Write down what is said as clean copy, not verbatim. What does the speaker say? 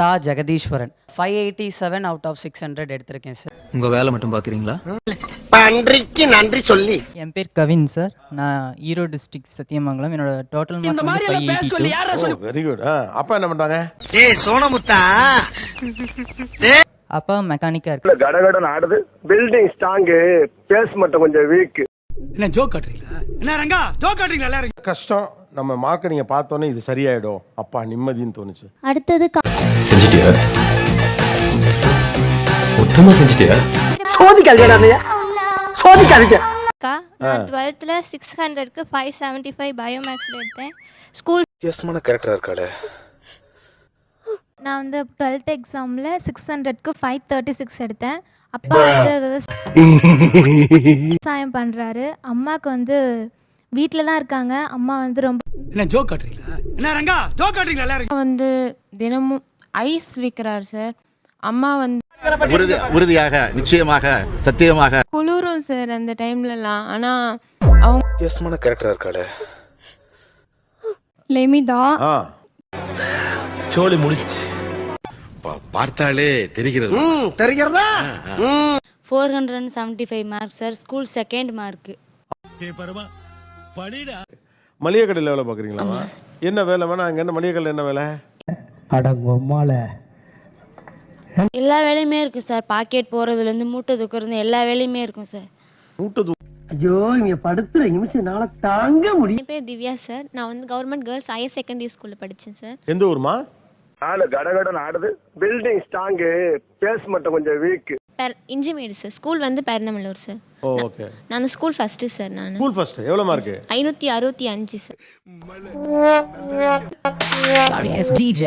தா Jegatheeswaran 587 out of 600 எடுத்திருக்கேன் sir. உங்க வேலை மட்டும் பாக்குறீங்களா? நன்றிக்கு நன்றி சொல்லி. என் பேர் கவின் சார். நான் ஈரோடு டிஸ்ட்ரிக்ட் சத்தியமங்கலம். என்னோட டோட்டல் மார்க் வந்து 582. Very good. அப்பா என்ன பண்றாங்க? ஏய் சோனமுத்தா, அப்பா மெக்கானிக்கா இருக்கு. கடகடன் ஆடுது, பில்டிங் ஸ்ட்ராங், பேஸ் மட்டும் கொஞ்சம் வீக். என்ன ஜோக் காட்டுறீங்களா? என்ன ரங்கா ஜோக் காட்டுறீங்களா? எல்லாரும் கஷ்டம். நம்ம மார்க்க நீங்க பார்த்தோன்னே இது சரியாயிடும், அப்பா நிம்மதின்னு தோணுச்சு. அடுத்தது செஞ்சிட்டியா? மொத்தமா செஞ்சிட்டியா? சோதிக்காதீங்க, சோதிக்காதீங்க. நான் 12th 600க்கு 575 பயோமேக்ஸ்ல எடுத்தேன். ஸ்கூல் எஸ்மான கரெக்டா இருக்காளே. நான் வந்து 12th எக்ஸாம்ல 600க்கு 536 எடுத்தேன். அப்பா வந்து விவசாயம் பண்றாரு. அம்மாக்கு வந்து வீட்டில தான் இருக்காங்க. அம்மா வந்து ரொம்ப என்ன ஜோக் காட்டுறீங்களா? என்ன ரங்கா ஜோக் காட்டுறீங்களா? எல்லாரும் வந்து தினமும் ஐஸ் விற்கிறார் சார். அம்மா வந்து உறுதியாக, நிச்சயமாக, சத்தியமாக குளிரும் சார் அந்த டைம்லலாம். ஆனா அவங்க எஸ்மான கரெக்டா இருக்காளே. லெமிதா சோலி முடிச்சு பார்த்தாலே தெரிகிறது. தெரிகிறதா? 475 mark sir. School second mark. மளிகை கடையில் வேலை பார்க்குறீங்களா? என்ன வேலை வேணா? அங்கே என்ன மளிகை கடையில் என்ன வேலை? எல்லா வேலையுமே இருக்கும் சார். பாக்கெட் போறதுலேருந்து மூட்டை தூக்குறது எல்லா வேலையுமே இருக்கும் சார். மூட்டை ஐயோ, இங்க படுத்துற நிமிஷம்னால தாங்க முடியும். என் பேர் திவ்யா சார். நான் வந்து கவர்மெண்ட் கேர்ள்ஸ் ஹையர் செகண்டரி ஸ்கூல்ல படிச்சேன் சார். எந்த ஊர்மா? ஆளு கடகடன் ஆடுது, பில்டிங் ஸ்ட்ராங், பேஸ் மட்டும் கொஞ்சம் வீக். Engineer sir. ஸ்கூல் வந்து பெருநமலூர் சார். ஓகே. நான் ஸ்கூல் ஃபர்ஸ்ட் சார். நான் ஸ்கூல் ஃபர்ஸ்ட். எவ்வளவு மார்க்? 565 சார். DJ